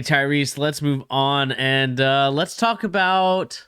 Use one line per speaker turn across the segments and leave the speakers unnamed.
Tyrese, let's move on and let's talk about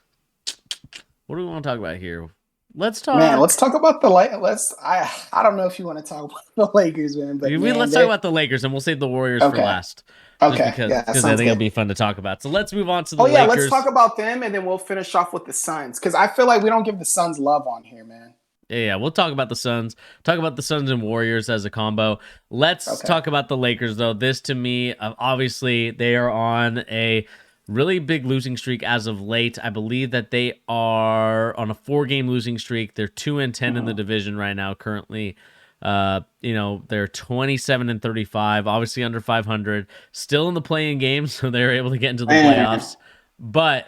what do we want to talk about here? Let's
Man, let's
talk.
talk about the let's I don't know if you want to talk about the Lakers, man, but man,
Let's talk
they
about the Lakers and we'll save the Warriors for
okay.
last, just
Okay.
because
Yeah, that
I
sounds
think it'll
good.
be fun to talk about. So let's move on to the
Oh yeah, let's talk
Lakers.
about them and then we'll finish off with the Suns cuz I feel like we don't give the Suns love on here, man.
Yeah, we'll talk about the Suns. Talk about the Suns and Warriors as a combo. Let's
Okay.
talk about the Lakers, though. This to me, obviously, they are on a really big losing streak as of late. I believe that they are on a 4-game losing streak. They're 2-10 in the
Mhm.
division right now, currently. They're 27-35, obviously under 500, still in the playing game, so they're able to get into the
Man.
playoffs. But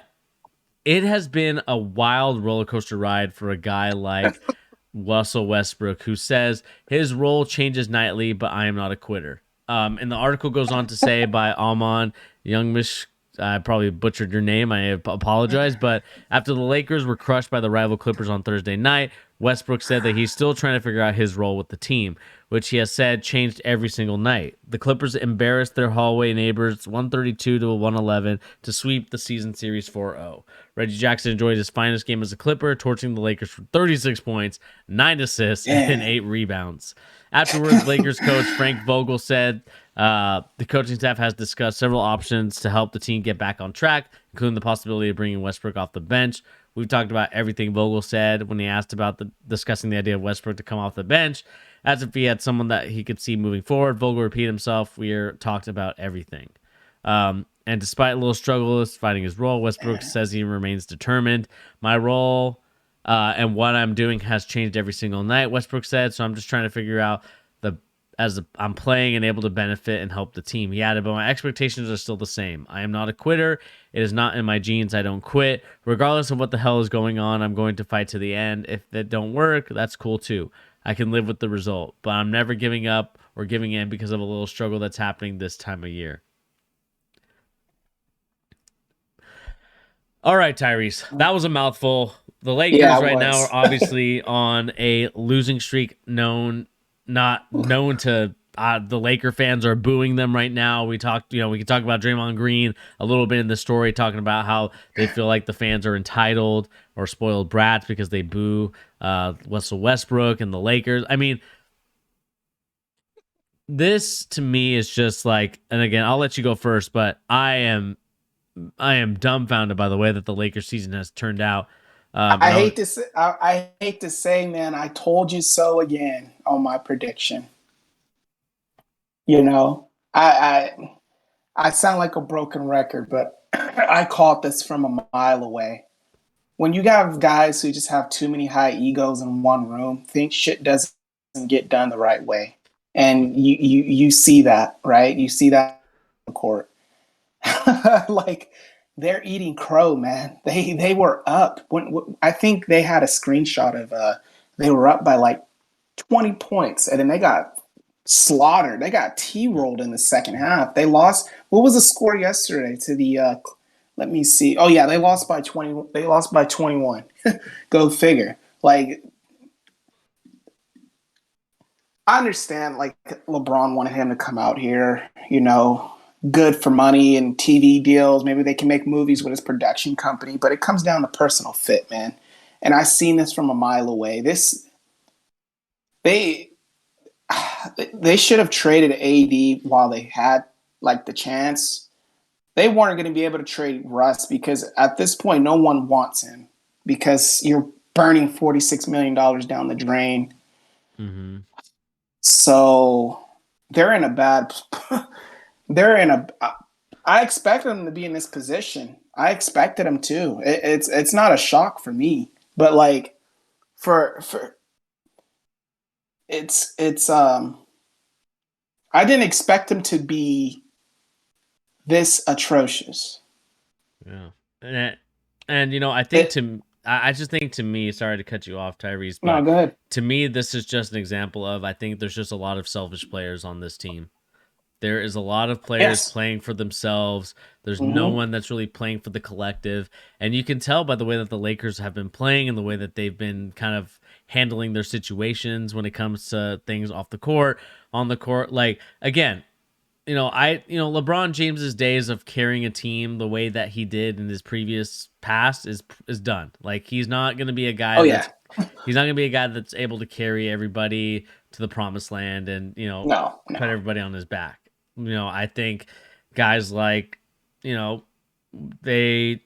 it has been a wild roller coaster ride for a guy like Russell Westbrook, who says his role changes nightly, but I am not a quitter. And the article goes on to say by Alman Youngmish. I probably butchered your name. I apologize. But after the Lakers were crushed by the rival Clippers on Thursday night, Westbrook said that he's still trying to figure out his role with the team, which he has said changed every single night. The Clippers embarrassed their hallway neighbors 132 to 111 to sweep the season series 4-0. Reggie Jackson enjoyed his finest game as a Clipper, torching the Lakers for 36 points, 9 assists, and
Man.
8 rebounds. Afterwards, Lakers coach Frank Vogel said the coaching staff has discussed several options to help the team get back on track, including the possibility of bringing Westbrook off the bench. We've talked about everything Vogel said when he asked about discussing the idea of Westbrook to come off the bench, as if he had someone that he could see moving forward. Vogel repeated himself. We talked about everything. And despite a little struggle finding his role, Westbrook says he remains determined. My role and what I'm doing has changed every single night, Westbrook said. So I'm just trying to figure out I'm playing and able to benefit and help the team. He added, but my expectations are still the same. I am not a quitter. It is not in my genes. I don't quit. Regardless of what the hell is going on, I'm going to fight to the end. If it don't work, that's cool too. I can live with the result, but I'm never giving up or giving in because of a little struggle that's happening this time of year. All right, Tyrese, that was a mouthful. The
Yeah,
Lakers
it
right now are
was.
obviously on a losing streak, not known to the Laker fans are booing them right now. We can talk about Draymond Green a little bit in the story, talking about how they feel like the fans are entitled or spoiled brats because they boo Russell Westbrook and the Lakers. I mean, this to me is just like, and again, I'll let you go first, but I am dumbfounded by the way that the Lakers season has turned out. And
I
I was
hate to say, I hate to say, man, I told you so again on my prediction. You know, I sound like a broken record, but I caught this from a mile away. When you have guys who just have too many high egos in one room, think shit doesn't get done the right way, and you see that, right? You see that in court. Like they're eating crow, man. They were up when I think they had a screenshot of they were up by like 20 points, and then they got slaughtered. They got T-rolled in the second half. They lost. What was the score yesterday to the let me see. Oh yeah, they lost by 20. They lost by 21. Go figure. Like I understand like LeBron wanted him to come out here, good for money and TV deals. Maybe they can make movies with his production company, but it comes down to personal fit, man. And I seen this from a mile away. This they they should have traded AD while they had like the chance. They weren't going to be able to trade Russ because at this point no one wants him because you're burning $46 million down the drain.
mm-hmm.
So they're in a bad they're in a I expected them to be in this position. I expected them to. It's not a shock for me, but like for it's I didn't expect them to be this atrocious.
Yeah, and I think
It
I just think to me, sorry to cut you off, Tyrese,
no,
but
go ahead.
to me, this is just an example of I think there's just a lot of selfish players on this team. There is a lot of players
Yes.
playing for themselves. There's no
Mm-hmm.
one that's really playing for the collective. And you can tell by the way that the Lakers have been playing and the way that they've been kind of handling their situations when it comes to things off the court, on the court. Like, again, LeBron James's days of carrying a team the way that he did in his previous past is done. Like he's not going to be a
Oh
guy
yeah.
that's he's not going to be a guy that's able to carry everybody to the promised land and,
No,
put
no.
everybody on his back. I think guys like, you know, they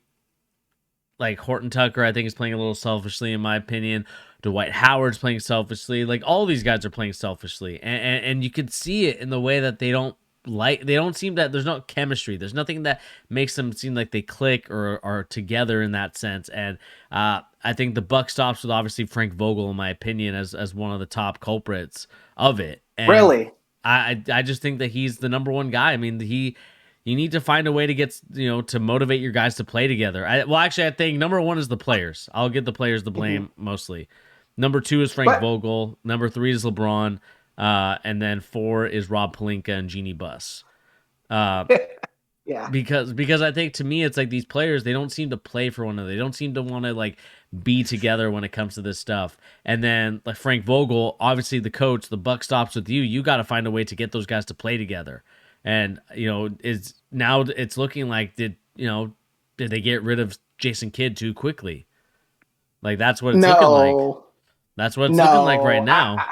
like Horton Tucker, I think is playing a little selfishly in my opinion. Dwight Howard's playing selfishly. Like all these guys are playing selfishly, and you can see it in the way that they don't seem that there's no chemistry. There's nothing that makes them seem like they click or are together in that sense. And I think the buck stops with obviously Frank Vogel, in my opinion, as one of the top culprits of it. And
Really?
I just think that he's the number one guy. I mean, you need to find a way to get to motivate your guys to play together. Actually, I think number one is the players. I'll give the players the
Hmm.
blame mostly. Number two is Frank
But
Vogel. Number three is LeBron. And then four is Rob Pelinka and Jeannie Buss. Uh,
yeah.
because I think to me it's like these players, they don't seem to play for one another. They don't seem to want to like be together when it comes to this stuff. And then like Frank Vogel, obviously the coach, the buck stops with you. You got to find a way to get those guys to play together. And it's looking like did they get rid of Jason Kidd too quickly? Like that's what it's looking like.
No.
That's what it's looking like right
No.
now.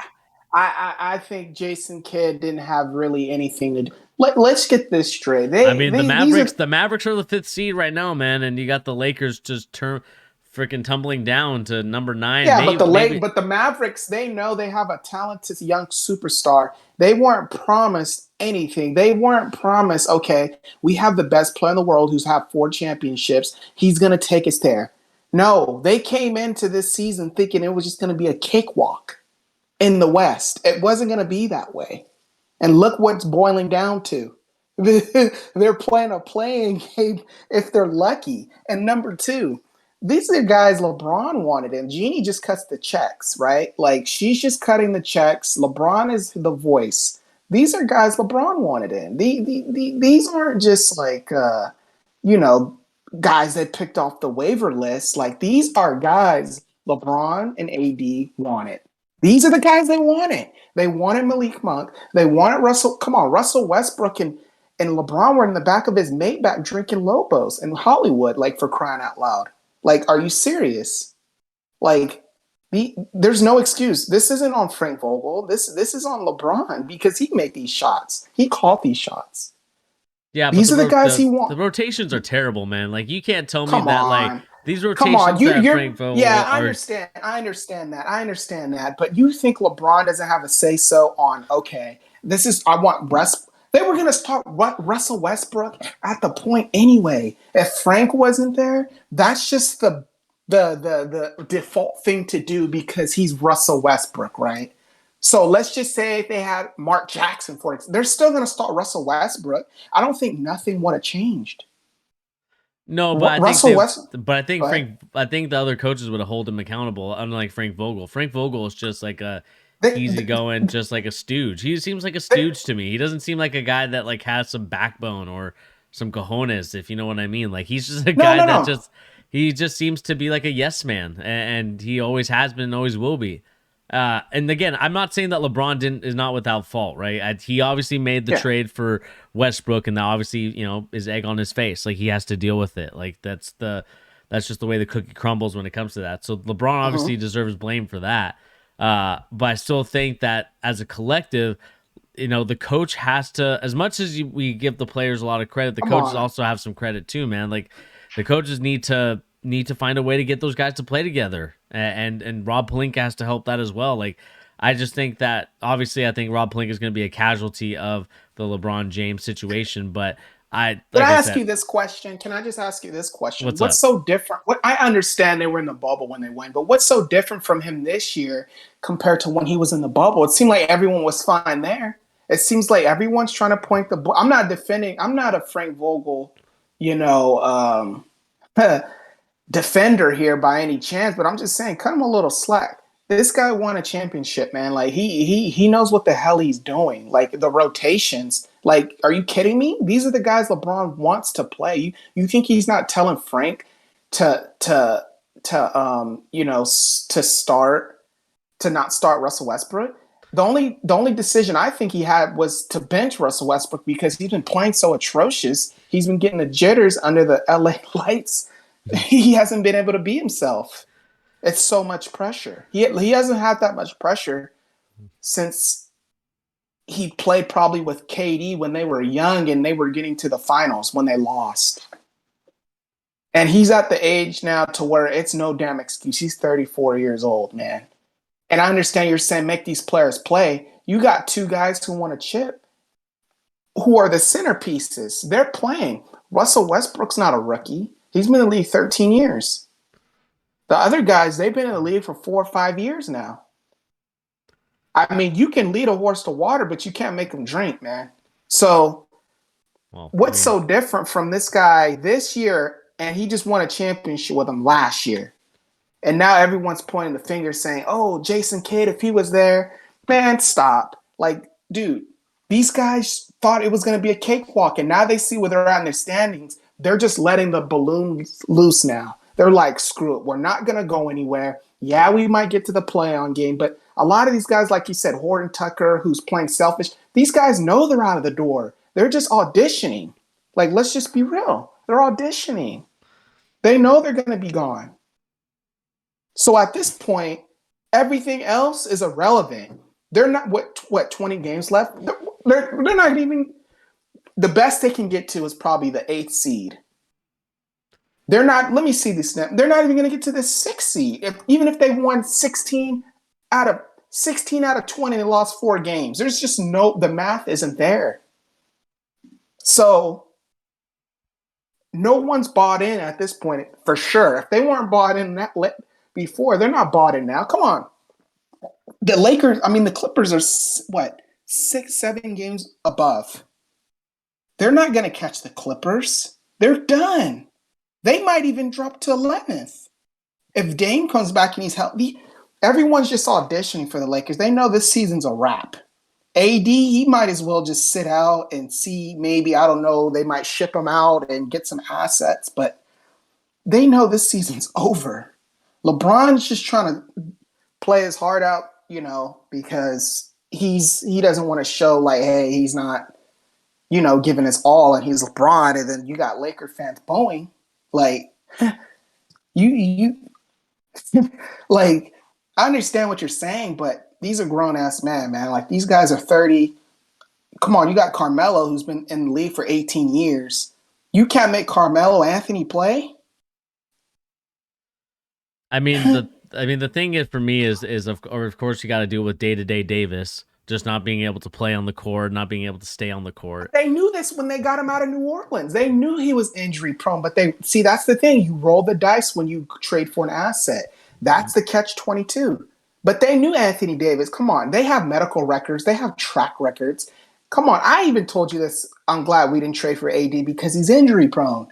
I think Jason Kidd didn't have really anything to do. Let's get this straight.
I mean,
These are
The Mavericks are the fifth seed right now, man, and you got the Lakers just freaking tumbling down to number nine.
yeah, but
Maybe
but the Mavericks, they know they have a talented young superstar. They weren't promised anything. They weren't promised, okay, we have the best player in the world who's had 4 championships. He's gonna take us there. No, they came into this season thinking it was just gonna be a cakewalk in the West. It wasn't gonna be that way. And look what's boiling down to. They're playing a playing game if they're lucky. And number two, these are the guys LeBron wanted, and Jeannie just cuts the checks, right? Like she's just cutting the checks. LeBron is the voice. These are guys LeBron wanted in. These aren't just like you know guys that picked off the waiver list. Like these are guys LeBron and AD wanted. These are the guys they wanted. They wanted Malik Monk. They wanted Russell. Come on, Russell Westbrook and LeBron were in the back of his Maybach drinking Lobos in Hollywood, like for crying out loud. Like, are you serious? Like, there's no excuse. This isn't on Frank Vogel. This is on LeBron because he made these shots. He caught these shots.
yeah, but
These are the guys he
the
wants.
rotations are terrible, man. Like you can't tell me
Come
that like
on.
these
Come on,
rotations that
you're
Frank Vogel
yeah, I
are.
understand. I understand that. I understand that. But you think LeBron doesn't have a say so on okay, this is I want West. They were gonna start Russell Westbrook at the point anyway. If Frank wasn't there, that's just the default thing to do because he's Russell Westbrook, right? So let's just say if they had Mark Jackson for it, they're still gonna start Russell Westbrook. I don't think nothing would have changed.
No,
Russell West,
but
but
I think the other coaches would have hold him accountable, unlike Frank Vogel. Frank Vogel is just like a
they,
easygoing, just like a stooge. He seems like a
they,
stooge to me. He doesn't seem like a guy that like has some backbone or some cojones, if you know what I mean. Like he's just a
no,
guy
no,
that
no.
he just seems to be like a yes man, and he always has been and always will be. And again, I'm not saying that LeBron didn't is not without fault, right? He obviously made the
Yeah.
trade for Westbrook, and now obviously is egg on his face. Like he has to deal with it. Like that's just the way the cookie crumbles when it comes to that. So LeBron obviously
Mhm.
deserves blame for that. But I still think that as a collective, the coach has to, as much as we give the players a lot of credit, the
Come
coaches
on.
also have some credit too, man. Like the coaches need to find a way to get those guys to play together, and Rob Pelinka has to help that as well. Like I just think that obviously I think Rob Pelinka is going to be a casualty of the LeBron James situation, but
Can
like
I
I
ask
said,
you this question? Can I just ask you this question?
what's
What's
up?
so different? What I understand they were in the bubble when they went, but what's so different from him this year compared to when he was in the bubble? It seemed like everyone was fine there. It seems like everyone's trying to point the. I'm not defending. I'm not a Frank Vogel, you know, defender here by any chance, but I'm just saying, cut him a little slack. This guy won a championship, man. Like he knows what the hell he's doing. Like the rotations. Like, are you kidding me? These are the guys LeBron wants to play. You think he's not telling Frank to to start to not start Russell Westbrook? the only decision I think he had was to bench Russell Westbrook because he's been playing so atrocious. He's been getting the jitters under the LA lights. He hasn't been able to be himself. It's so much pressure. He hasn't had that much pressure since he played probably with KD when they were young and they were getting to the finals when they lost. And he's at the age now to where it's no damn excuse. He's 34 years old, man. And I understand you're saying make these players play. You got two guys who want to chip, who are the centerpieces. They're playing. Russell Westbrook's not a rookie. He's been in the league 13 years. The other guys, they've been in the league for 4 or 5 years now. I mean, you can lead a horse to water, but you can't make him drink, man. So what's so different from this guy this year, and he just won a championship with him last year. And now everyone's pointing the finger saying, oh, Jason Kidd, if he was there, man, stop. Like, dude, these guys thought it was going to be a cakewalk, and now they see where they're at in their standings. They're just letting the balloon loose now. They're like, screw it. We're not going to go anywhere. Yeah, we might get to the play-on game, but a lot of these guys, like you said, Horton Tucker, who's playing selfish, these guys know they're out of the door. They're just auditioning. Like, let's just be real. They're auditioning. They know they're going to be gone. So at this point, everything else is irrelevant. They're not, what 20 games left? They're not even, the best they can get to is probably the 8th seed. They're not, let me see this now. They're not even going to get to the 6th seed. Even if they won 16 out of 20 and lost 4 games, there's just the math isn't there. So no one's bought in at this point for sure. If they weren't bought in that before, they're not bought in now. Come on. The Clippers are what, 6-7 games above. They're not going to catch the Clippers. They're done. They might even drop to 11th. If Dame comes back and he's healthy, everyone's just auditioning for the Lakers. They know this season's a wrap. AD, he might as well just sit out and see, maybe, I don't know, they might ship him out and get some assets, but they know this season's over. LeBron's just trying to play his heart out, because he doesn't want to show like, hey, he's not, giving his all, and he's LeBron, and then you got Laker fans booing. Like, you like, I understand what you're saying, but these are grown-ass men, man. Like, these guys are 30. Come on, you got Carmelo, who's been in the league for 18 years. You can't make Carmelo Anthony play?
I mean, the thing is for me is of course you got to deal with day-to-day Davis just not being able to play on the court, not being able to stay on the court.
They knew this when they got him out of New Orleans. They knew he was injury prone, but that's the thing. You roll the dice when you trade for an asset. That's the catch-22. But they knew Anthony Davis. Come on, they have medical records. They have track records. Come on, I even told you this. I'm glad we didn't trade for AD because he's injury prone.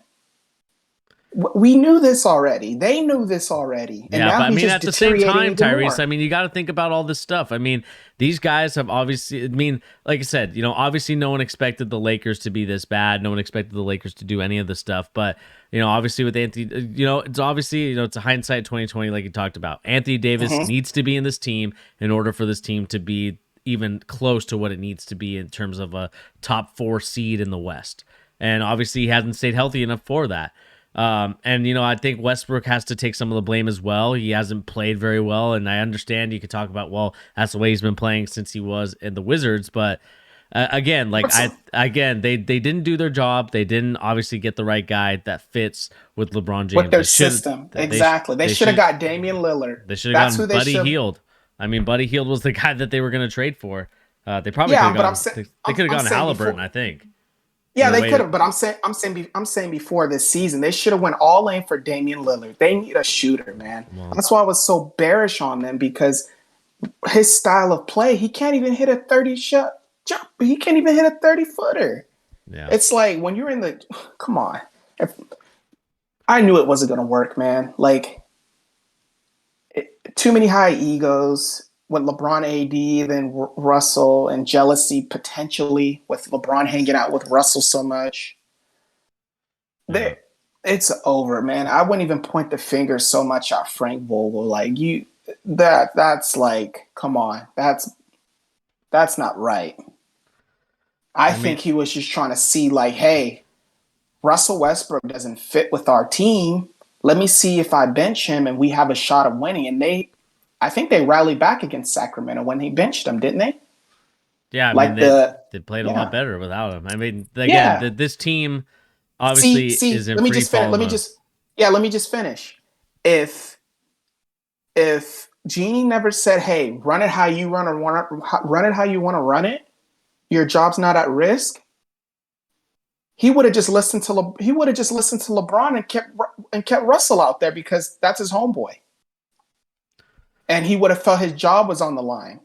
We knew this already. They knew this already. And
yeah,
now
but I mean,
just
at the same time, Tyrese,
more.
I mean, you got to think about all this stuff. I mean, these guys have obviously, I mean, like I said, obviously no one expected the Lakers to be this bad. No one expected the Lakers to do any of this stuff. But, obviously with Anthony, it's obviously, it's a hindsight 2020, like you talked about. Anthony Davis needs to be in this team in order for this team to be even close to what it needs to be in terms of a top 4 seed in the West. And obviously he hasn't stayed healthy enough for that. And I think Westbrook has to take some of the blame as well. He hasn't played very well, and I understand you could talk about, well, that's the way he's been playing since he was in the Wizards. But again, they didn't do their job. They didn't obviously get the right guy that fits with LeBron James.
With their system, exactly. They should have got Damian Lillard.
They should have gotten Buddy Hield. I mean, Buddy Hield was the guy that they were going to trade for. They probably could have gone. They could have gone Halliburton, I think.
Yeah, they could have, but I'm saying before this season, they should have went all in for Damian Lillard. They need a shooter, man. Wow. That's why I was so bearish on them, because his style of play, he can't even hit a 30 shot jump. He can't even hit a 30-footer. Yeah. It's like when you're in the, come on. I knew it wasn't going to work, man. Like, too many high egos. With LeBron, AD, then Russell, and jealousy potentially with LeBron hanging out with Russell so much. It's over, man. I wouldn't even point the finger so much at Frank Vogel. Like, that's like, come on. That's not right. I
I mean,
think he was just trying to see, like, hey, Russell Westbrook doesn't fit with our team. Let me see if I bench him and we have a shot of winning. And I think they rallied back against Sacramento when he benched him, didn't they?
yeah, I mean
Like the,
they played a lot
yeah,
better without him. I mean, again,
yeah.
this team
See,
obviously is
see.
in
Let me
free
just finish.
fall
Let me
mode.
just, yeah. Let me just finish. If Jeannie never said, "Hey, run it how you run it how you want to run it. Your job's not at risk." He would have just listened to he would have just listened to LeBron and kept Russell out there because that's his homeboy, and he would have felt his job was on the line.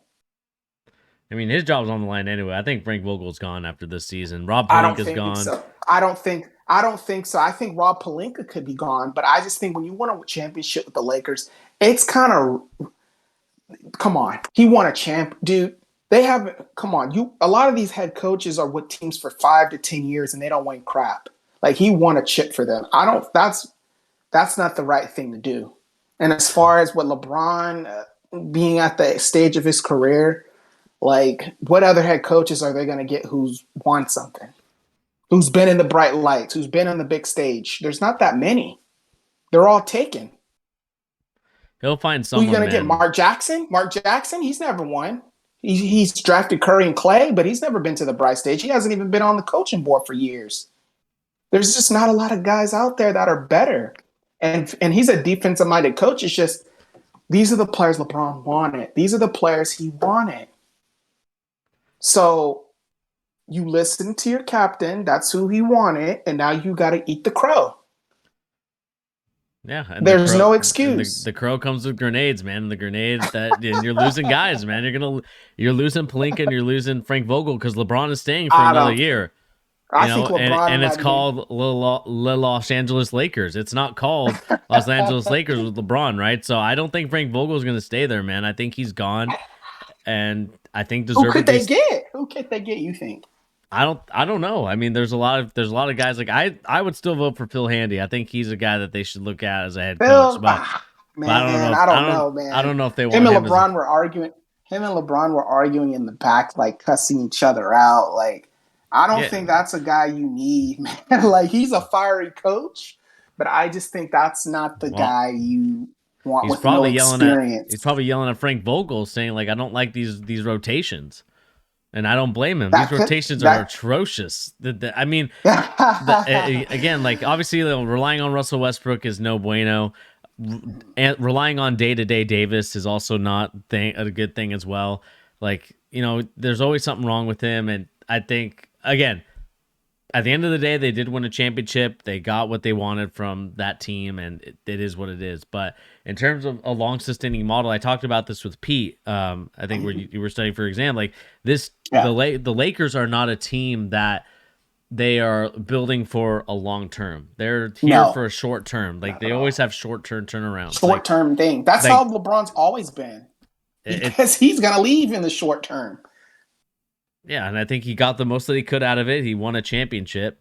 I mean, his job's on the line anyway. I think Frank Vogel's gone after this season. Rob
I don't
Pelinka's
think
gone.
so. I don't think so. I think Rob Pelinka could be gone, but I just think when you win a championship with the Lakers, it's kind of come on. He won a champ, dude. They have come on. You a lot of these head coaches are with teams for 5 to 10 years and they don't win crap. Like he won a chip for them. I don't. That's not the right thing to do. And as far as what LeBron being at the stage of his career, like what other head coaches are they going to get who's won something? Who's been in the bright lights? Who's been on the big stage? There's not that many. They're all taken.
He'll find
Who are you
someone,
going to get?
man.
Mark Jackson? Mark Jackson? He's never won. He's drafted Curry and Clay, but he's never been to the bright stage. He hasn't even been on the coaching board for years. There's just not a lot of guys out there that are better. And he's a defensive minded coach. It's just these are the players LeBron wanted. These are the players he wanted. So you listen to your captain. That's who he wanted, and now you got to eat the crow.
Yeah, and
There's no excuse.
the crow comes with grenades, man. And the grenade and you're losing guys, man. You're losing Palinka and you're losing Frank Vogel because LeBron is staying for
I
another
don't think.
year.
I think LeBron
And it's
might be.
called Los Angeles Lakers. It's not called Los Angeles Lakers with LeBron, right? So I don't think Frank Vogel is going to stay there, man. I think he's gone, and I think
Who could they
deservedly.
get? Who could they get? You think?
I don't know. I mean, there's a lot of guys like I would still vote for Phil Handy. I think he's a guy that they should look at as a head coach,
Phil,
but I don't know
man,
if
I don't know,
I
man.
don't know if they
Him
want
and
him as a
LeBron were arguing. Him and LeBron were arguing in the back, like cussing each other out. Like, I don't
yeah.
think that's a guy you need, man. Like, he's a fiery coach, but I just think that's not the
Well,
guy you want
he's
with no
probably yelling at
experience.
Frank Vogel saying like I don't like these rotations. And I don't blame him. These
That could
rotations are
that.
atrocious. I mean, again, like obviously relying on Russell Westbrook is no bueno. And relying on day-to-day Davis is also not a good thing as well. Like, there's always something wrong with him. And I think, again, at the end of the day, they did win a championship. They got what they wanted from that team, and it is what it is. But in terms of a long-sustaining model, I talked about this with Pete. I think where you were studying for exam, like this,
Yeah,
the Lakers are not a team that they are building for a long term. They're here
no,
for a short term. Like
not
they
at
always
all.
have short term turnarounds.
Short term thing. That's
Like
how LeBron's always been
it,
because he's gonna leave in the short term.
yeah, and I think he got the most that he could out of it. He won a championship,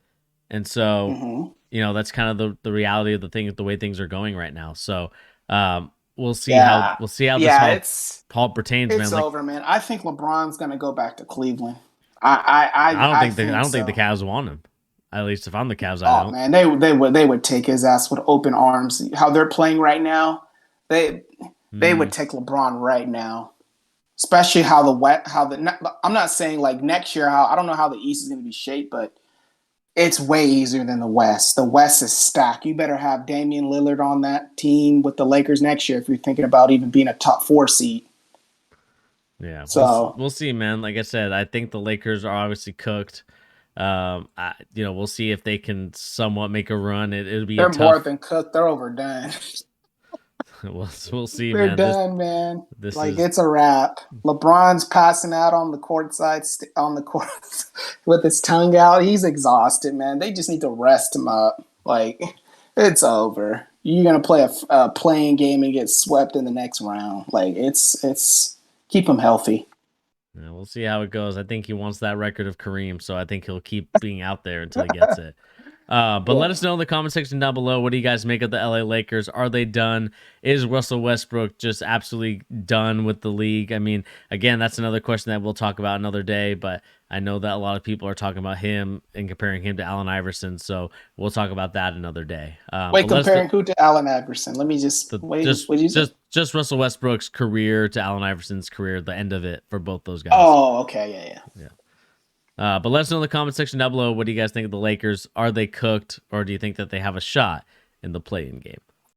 and so
Mm-hmm.
that's kind of the reality of the way things are going right now. So
Yeah,
we'll see how this
yeah.
all pertains, man.
It's
Like
over, man. I think LeBron's gonna go back to Cleveland. I
I
think
don't think the
so.
Cavs want him. At least if I'm the Cavs, I
Oh
don't.
man, they would take his ass with open arms. How they're playing right now, they they
Hmm.
would take LeBron right now. Especially how the wet how the I'm not saying like next year how I don't know how the East is gonna be shaped, but it's way easier than the West. The West is stacked. You better have Damian Lillard on that team with the Lakers next year if you're thinking about even being a top 4 seed.
Yeah,
So
we'll see, man. Like I said, I think the Lakers are obviously cooked. We'll see if they can somewhat make a run. It'll be a
they're more
tough.
than cooked. They're overdone.
We'll see,
They're
man.
done, man.
This
Like
is
it's a wrap. LeBron's passing out on the court side, on the court with his tongue out. He's exhausted, man. They just need to rest him up. Like it's over. You're gonna play a playing game and get swept in the next round. Like it's keep him healthy.
yeah, we'll see how it goes. I think he wants that record of Kareem, so I think he'll keep being out there until he gets it. But let
Yeah.
us know in the comment section down below. What do you guys make of the LA Lakers? Are they done? Is Russell Westbrook just absolutely done with the league? I mean, again, that's another question that we'll talk about another day. But I know that a lot of people are talking about him and comparing him to Allen Iverson. So we'll talk about that another day.
Wait,
But let us
comparing who to Allen Iverson? Let me just
the,
wait.
just
What did you say?
just Russell Westbrook's career to Allen Iverson's career, the end of it for both those guys.
Oh, okay, yeah, yeah.
Yeah. But let us know in the comment section down below. What do you guys think of the Lakers? Are they cooked, or do you think that they have a shot in the play-in game?